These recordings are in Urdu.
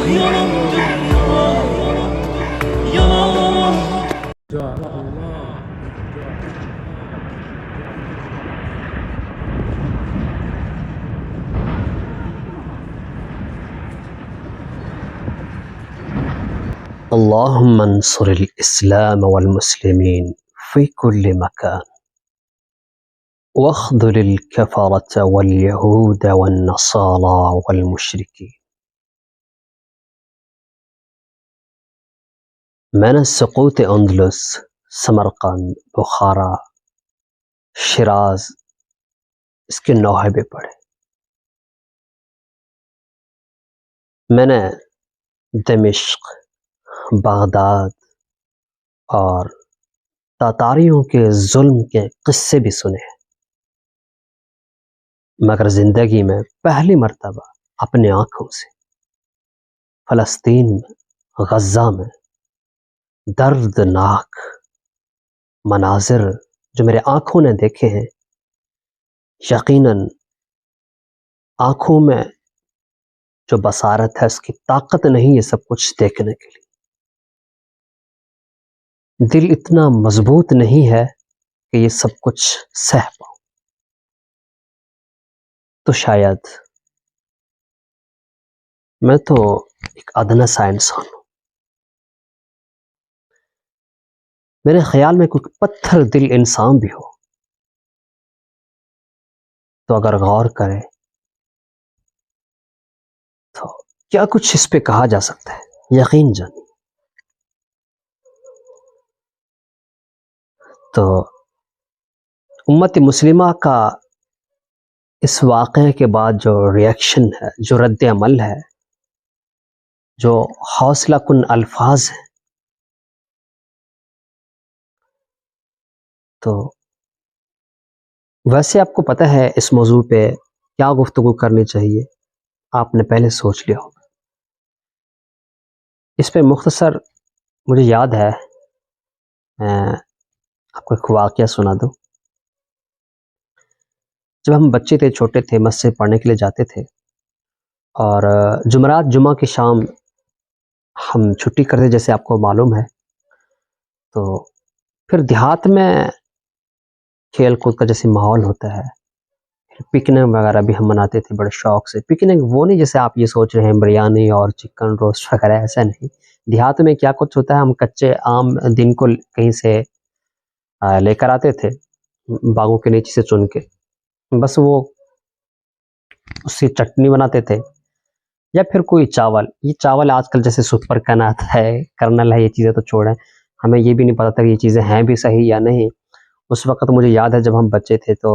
اللهم انصر الإسلام والمسلمين في كل مكان واخذل الكفرة واليهود والنصارى والمشركين. میں نے سقوط اندلس، سمرقند، بخارا، شیراز اس کے نوحے پڑھے. میں نے دمشق، بغداد اور تاتاریوں کے ظلم کے قصے بھی سنے ہیں، مگر زندگی میں پہلی مرتبہ اپنے آنکھوں سے فلسطین میں، غزہ میں دردناک مناظر جو میرے آنکھوں نے دیکھے ہیں، یقیناً آنکھوں میں جو بصارت ہے اس کی طاقت نہیں یہ سب کچھ دیکھنے کے لیے. دل اتنا مضبوط نہیں ہے کہ یہ سب کچھ سہ پاؤں. تو شاید میں تو ایک ادنا سا انسان ہوں. میرے خیال میں کوئی پتھر دل انسان بھی ہو تو اگر غور کرے تو کیا کچھ اس پہ کہا جا سکتا ہے. یقین جانی تو امت مسلمہ کا اس واقعے کے بعد جو ریاکشن ہے، جو رد عمل ہے، جو حوصلہ کن الفاظ ہیں، تو ویسے آپ کو پتہ ہے اس موضوع پہ کیا گفتگو کرنی چاہیے، آپ نے پہلے سوچ لیا ہوگا. اس پہ مختصر مجھے یاد ہے، آپ کو ایک واقعہ سنا دوں. جب ہم بچے تھے، چھوٹے تھے، مسجد پڑھنے کے لیے جاتے تھے اور جمعرات جمعہ کی شام ہم چھٹی کرتے جیسے آپ کو معلوم ہے، تو پھر دیہات میں کھیل کود کا جیسے ماحول ہوتا ہے، پکنک وغیرہ بھی ہم مناتے تھے بڑے شوق سے. پکنک وہ نہیں جیسے آپ یہ سوچ رہے ہیں بریانی اور چکن روسٹ وغیرہ، ایسا نہیں. دیہات میں کیا کچھ ہوتا ہے، ہم کچے آم دن کو کہیں سے لے کر آتے تھے، باغوں کے نیچے سے چن کے، بس وہ اس سے چٹنی بناتے تھے یا پھر کوئی چاول. یہ چاول آج کل جیسے سپر کنات ہے، کرنل ہے، یہ چیزیں تو چھوڑیں، ہمیں یہ بھی نہیں پتا تھا کہ یہ چیزیں ہیں بھی صحیح یا نہیں. اس وقت مجھے یاد ہے جب ہم بچے تھے تو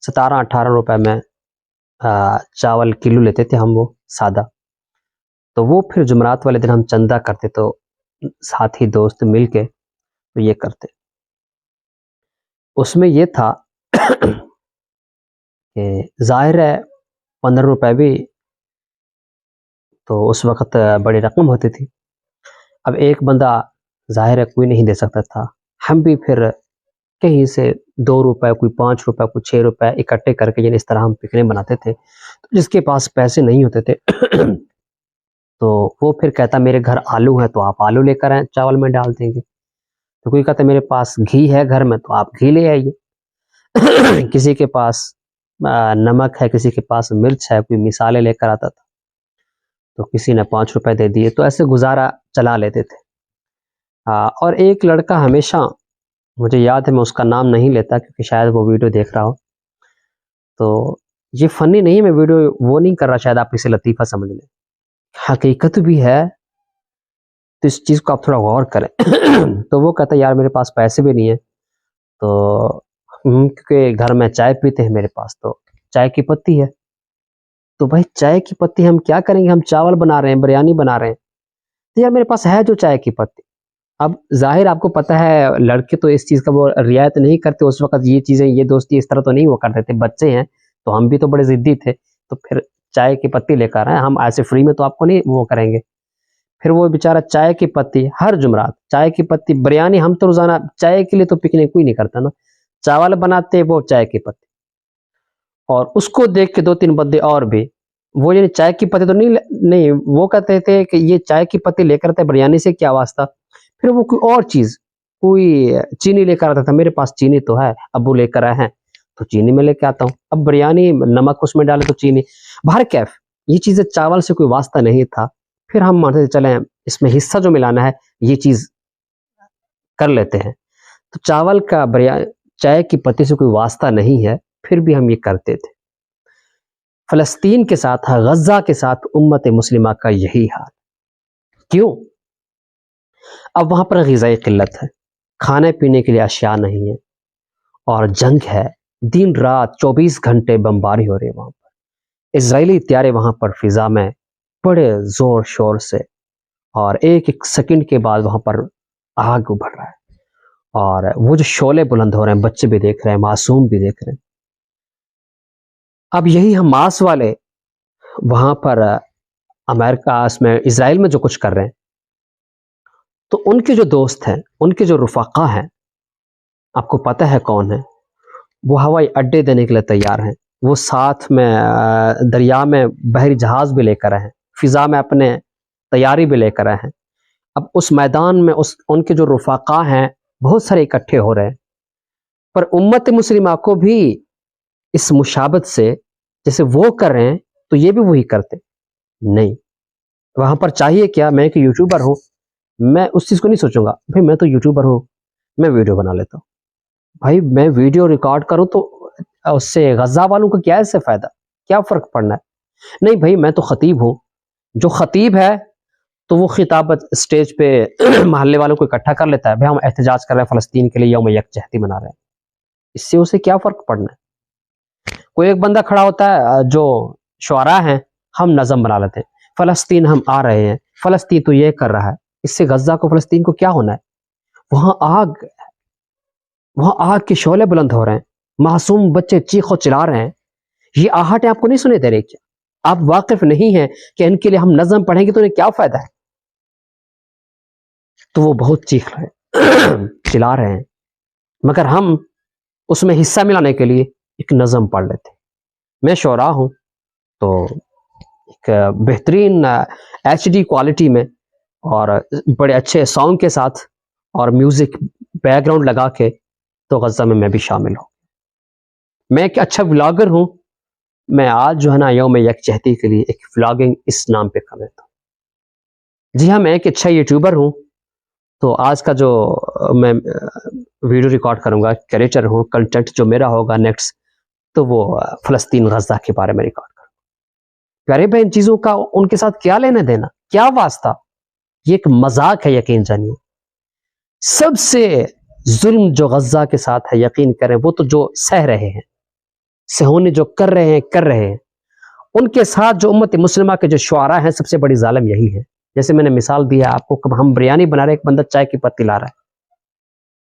17-18 روپے میں چاول کلو لیتے تھے ہم، وہ سادہ. تو وہ پھر جمعرات والے دن ہم چندہ کرتے، تو ساتھی دوست مل کے تو یہ کرتے. اس میں یہ تھا کہ ظاہر ہے 15 روپے بھی تو اس وقت بڑی رقم ہوتی تھی. اب ایک بندہ ظاہر ہے کوئی نہیں دے سکتا تھا، ہم بھی پھر کہیں سے 2 روپے، کوئی 5 روپے، کوئی 6 روپے اکٹھے کر کے، یعنی اس طرح ہم پکنک بناتے تھے. جس کے پاس پیسے نہیں ہوتے تھے تو وہ پھر کہتا میرے گھر آلو ہے تو آپ آلو لے کر آئیں، چاول میں ڈال دیں گے. تو کوئی کہتا میرے پاس گھی ہے گھر میں تو آپ گھی لے آئیے. کسی کے پاس نمک ہے، کسی کے پاس مرچ ہے، کوئی مثالیں لے کر آتا تھا، تو کسی نے 5 روپے دے دیے. تو ایسے گزارا چلا لیتے تھے. اور ایک لڑکا ہمیشہ، مجھے یاد ہے، میں اس کا نام نہیں لیتا کیونکہ شاید وہ ویڈیو دیکھ رہا ہو، تو یہ فنی نہیں، میں ویڈیو وہ نہیں کر رہا، شاید آپ اسے لطیفہ سمجھ لیں، حقیقت بھی ہے، تو اس چیز کو آپ تھوڑا غور کریں. تو وہ کہتا ہے یار میرے پاس پیسے بھی نہیں ہیں، تو کیونکہ گھر میں چائے پیتے ہیں میرے پاس تو چائے کی پتی ہے. تو بھائی چائے کی پتی ہم کیا کریں گے، ہم چاول بنا رہے ہیں، بریانی بنا رہے ہیں، تو یار میرے پاس ہے جو چائے کی پتی. اب ظاہر آپ کو پتہ ہے لڑکے تو اس چیز کا وہ رعایت نہیں کرتے اس وقت، یہ چیزیں، یہ دوستی اس طرح تو نہیں وہ کرتے تھے، بچے ہیں تو ہم بھی تو بڑے ضدی تھے. تو پھر چائے کی پتی لے کر آئے، ہم ایسے فری میں تو آپ کو نہیں وہ کریں گے. پھر وہ بیچارہ چائے کی پتی، ہر جمعرات چائے کی پتی، بریانی. ہم تو روزانہ چائے کے لیے تو پکنک کوئی نہیں کرتا نا، چاول بناتے وہ چائے کی پتی. اور اس کو دیکھ کے 2-3 بندے اور بھی وہ یعنی چائے کی پتی تو نہیں وہ کہتے تھے کہ یہ چائے کی پتی لے کر آتے بریانی سے کیا واسطہ. پھر وہ کوئی اور چیز کوئی چینی لے کر آتا تھا. میرے پاس چینی تو ہے, ابو لے کر آئے ہیں تو چینی میں لے کے آتا ہوں. اب بریانی نمک اس میں ڈالے تو چینی. باہر کیف یہ چیزیں چاول سے کوئی واسطہ نہیں تھا. پھر ہم مانتے چلیں اس میں حصہ جو ملانا ہے یہ چیز کر لیتے ہیں. تو چاول کا چائے کی پتی سے کوئی واسطہ نہیں ہے, پھر بھی ہم یہ کرتے تھے. فلسطین کے ساتھ, غزہ کے ساتھ امت مسلمہ کا یہی حال. کیوں؟ اب وہاں پر غذائی قلت ہے, کھانے پینے کے لیے اشیاء نہیں ہے, اور جنگ ہے, دن رات 24 گھنٹے بمباری ہو رہی ہے وہاں پر. اسرائیلی طیارے وہاں پر فضا میں بڑے زور شور سے, اور ایک ایک سیکنڈ کے بعد وہاں پر آگ ابھر رہا ہے, اور وہ جو شعلے بلند ہو رہے ہیں, بچے بھی دیکھ رہے ہیں, معصوم بھی دیکھ رہے ہیں. اب یہی حماس والے وہاں پر امریکہ میں اسرائیل میں جو کچھ کر رہے ہیں, تو ان کے جو دوست ہیں, ان کے جو رفقا ہیں, آپ کو پتہ ہے کون ہے, وہ ہوائی اڈے دینے کے لیے تیار ہیں. وہ ساتھ میں دریا میں بحری جہاز بھی لے کر آئے ہیں, فضا میں اپنے تیاری بھی لے کر آئے ہیں. اب اس میدان میں ان کے جو رفقا ہیں بہت سارے اکٹھے ہو رہے ہیں, پر امت مسلمہ کو بھی اس مشابت سے جیسے وہ کر رہے ہیں تو یہ بھی وہی کرتے نہیں. وہاں پر چاہیے کیا, میں ایک یوٹیوبر ہوں, میں اس چیز کو نہیں سوچوں گا بھائی میں تو یوٹیوبر ہوں, میں ویڈیو بنا لیتا ہوں. بھائی میں ویڈیو ریکارڈ کروں تو اس سے غزہ والوں کو کیا اس سے فائدہ, کیا فرق پڑنا ہے؟ نہیں بھائی میں تو خطیب ہوں, جو خطیب ہے تو وہ خطابت اسٹیج پہ محلے والوں کو اکٹھا کر لیتا ہے, بھائی ہم احتجاج کر رہے ہیں فلسطین کے لیے, یوم یکجہتی منا رہے ہیں. اس سے اسے کیا فرق پڑنا ہے؟ کوئی ایک بندہ کھڑا ہوتا ہے جو شعراء ہیں, ہم نظم بنا لیتے ہیں, فلسطین ہم آ رہے ہیں, فلسطین تو یہ کر رہا ہے, اس سے غزہ کو فلسطین کو کیا ہونا ہے؟ وہاں آگ کے شعلے بلند ہو رہے ہیں, معصوم بچے چیخ و چلا رہے ہیں. یہ آہٹیں آپ کو نہیں سنے دے رہے کیا؟ آپ واقف نہیں ہیں کہ ان کے لیے ہم نظم پڑھیں گے تو انہیں کیا فائدہ ہے؟ تو وہ بہت چیخ رہے چلا رہے ہیں, مگر ہم اس میں حصہ ملانے کے لیے ایک نظم پڑھ لیتے. میں شعراء ہوں تو ایک بہترین HD کوالٹی میں اور بڑے اچھے سانگ کے ساتھ اور میوزک بیک گراؤنڈ لگا کے تو غزہ میں بھی شامل ہوں. میں ایک اچھا ولاگر ہوں, میں آج جو ہے نا یوم یکجہتی کے لیے ایک ولاگنگ اس نام پہ کر لیتا ہوں. جی ہاں, میں ایک اچھا یوٹیوبر ہوں, تو آج کا جو میں ویڈیو ریکارڈ کروں گا, کریٹر ہوں, کنٹینٹ جو میرا ہوگا نیکسٹ تو وہ فلسطین غزہ کے بارے میں ریکارڈ کروں. پیارے بھائی ان چیزوں کا ان کے ساتھ کیا لینا دینا, کیا واسطہ؟ یہ ایک مذاق ہے, یقین جانیے. سب سے ظلم جو غزہ کے ساتھ ہے, یقین کریں, وہ تو جو سہ رہے ہیں, سہونے جو کر رہے ہیں, ان کے ساتھ جو امت مسلمہ کے جو شعراء ہیں, سب سے بڑی ظالم یہی ہے. جیسے میں نے مثال دیا آپ کو, کب ہم بریانی بنا رہے ہیں, ایک بندہ چائے کی پتی لا رہا ہے,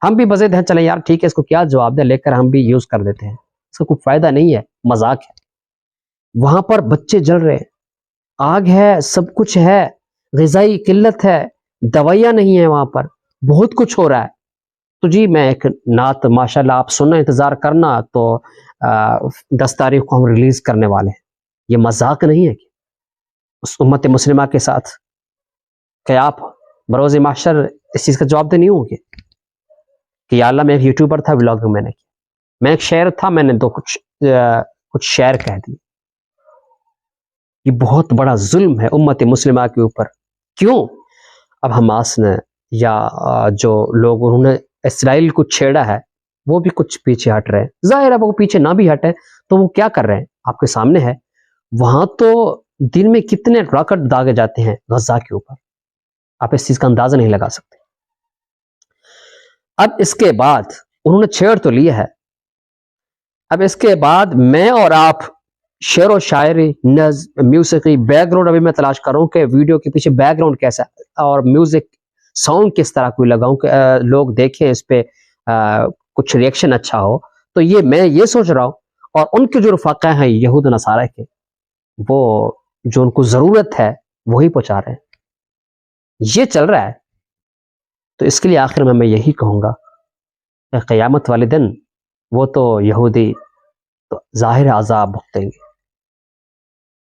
ہم بھی بزید ہیں, چلیں یار ٹھیک ہے, اس کو کیا جواب دیں, لے کر ہم بھی یوز کر دیتے ہیں, اس کا کوئی فائدہ نہیں ہے, مذاق ہے. وہاں پر بچے جل رہے ہیں, آگ ہے, سب کچھ ہے, غذائی قلت ہے, دوائیاں نہیں ہیں, وہاں پر بہت کچھ ہو رہا ہے. تو جی میں ایک نعت ماشاءاللہ آپ سننا, انتظار کرنا, تو 10 تاریخ کو ہم ریلیز کرنے والے ہیں. یہ مذاق نہیں ہے کہ اس امت مسلمہ کے ساتھ کہ آپ بروز محشر اس چیز کا جواب دے نہیں ہوں گے کہ یا اللہ میں ایک یوٹیوبر تھا, ولاگ میں نے کیا, میں ایک شاعر تھا, میں نے کچھ شعر کہہ دی. یہ بہت بڑا ظلم ہے امت مسلمہ کے اوپر. کیوں؟ اب حماس نے یا جو لوگ انہوں نے اسرائیل کو چھیڑا ہے وہ بھی کچھ پیچھے ہٹ رہے ہیں. ظاہر ہے وہ پیچھے نہ بھی ہٹے تو وہ کیا کر رہے ہیں آپ کے سامنے ہے. وہاں تو دن میں کتنے راکٹ داغے جاتے ہیں غزہ کے اوپر, آپ اس چیز کا اندازہ نہیں لگا سکتے. اب اس کے بعد انہوں نے چھیڑ تو لیا ہے, اب اس کے بعد میں اور آپ شعر و شاعری, نظم, موسیقی, بیک گراؤنڈ ابھی میں تلاش کروں کہ ویڈیو کے پیچھے بیک گراؤنڈ کیسا ہے, اور میوزک ساؤنڈ کس طرح کوئی لگاؤں کہ لوگ دیکھیں, اس پہ کچھ ریئیکشن اچھا ہو. تو یہ میں یہ سوچ رہا ہوں, اور ان کے جو رفقا ہیں یہود نصارہ کے, وہ جو ان کو ضرورت ہے وہی پہنچا رہے ہیں. یہ چل رہا ہے. تو اس کے لیے آخر میں یہی کہوں گا کہ قیامت والے دن وہ تو یہودی تو ظاہر عذاب بھگتیں گے,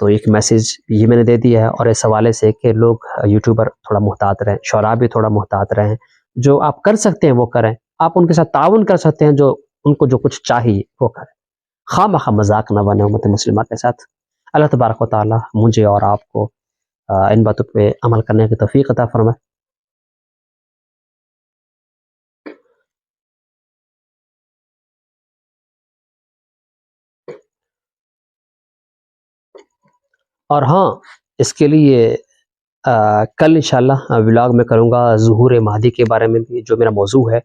تو ایک میسیج یہ میں نے دے دیا ہے، اور اس حوالے سے کہ لوگ یوٹیوبر تھوڑا محتاط رہیں، شعراء بھی تھوڑا محتاط رہیں، جو آپ کر سکتے ہیں وہ کریں، آپ ان کے ساتھ تعاون کر سکتے ہیں، جو ان کو جو کچھ چاہیے وہ کریں، خواہ مخواہ مذاق نہ بنے امت مسلمہ کے ساتھ۔ اللہ تبارک و تعالی مجھے اور آپ کو ان باتوں پہ عمل کرنے کی توفیق عطا فرمائے۔ اور ہاں، اس کے لیے کل انشاءاللہ ولاگ میں کروں گا ظہور مہدی کے بارے میں بھی، جو میرا موضوع ہے،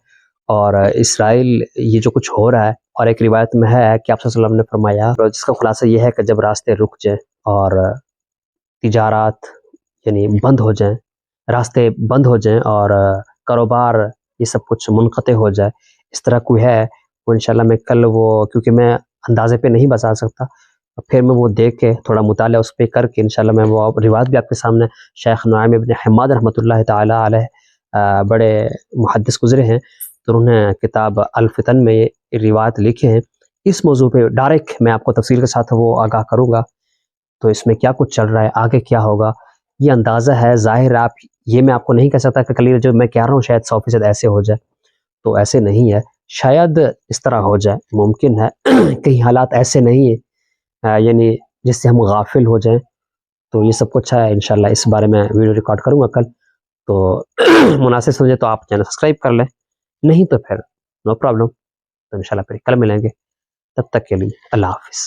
اور اسرائیل یہ جو کچھ ہو رہا ہے، اور ایک روایت میں ہے کہ آپ صلی اللہ علیہ وسلم نے فرمایا، اور جس کا خلاصہ یہ ہے کہ جب راستے رک جائیں اور تجارات یعنی بند ہو جائیں، راستے بند ہو جائیں، اور کاروبار یہ سب کچھ منقطع ہو جائے، اس طرح کوئی ہے، وہ انشاءاللہ میں کل وہ، کیونکہ میں اندازے پہ نہیں بتا سکتا، پھر میں وہ دیکھ کے تھوڑا مطالعہ اس پہ کر کے انشاءاللہ میں وہ روایت بھی آپ کے سامنے، شیخ نعیم ابن حماد رحمۃ اللہ تعالی علیہ بڑے محدث گزرے ہیں، تو انہوں نے کتاب الفتن میں یہ روایت لکھے ہیں، اس موضوع پہ ڈائریکٹ میں آپ کو تفصیل کے ساتھ وہ آگاہ کروں گا، تو اس میں کیا کچھ چل رہا ہے، آگے کیا ہوگا، یہ اندازہ ہے، ظاہر آپ یہ میں آپ کو نہیں کہہ سکتا کہ کل جو میں کہہ رہا ہوں شاید 100% ایسے ہو جائے، تو ایسے نہیں ہے، شاید اس طرح ہو جائے، ممکن ہے کئی حالات ایسے نہیں ہیں یعنی جس سے ہم غافل ہو جائیں، تو یہ سب کچھ ہے، انشاءاللہ اس بارے میں ویڈیو ریکارڈ کروں گا کل، تو مناسب سمجھے تو آپ چینل سبسکرائب کر لیں، نہیں تو پھر نو پرابلم، تو انشاءاللہ پھر کل ملیں گے، تب تک کے لیے اللہ حافظ۔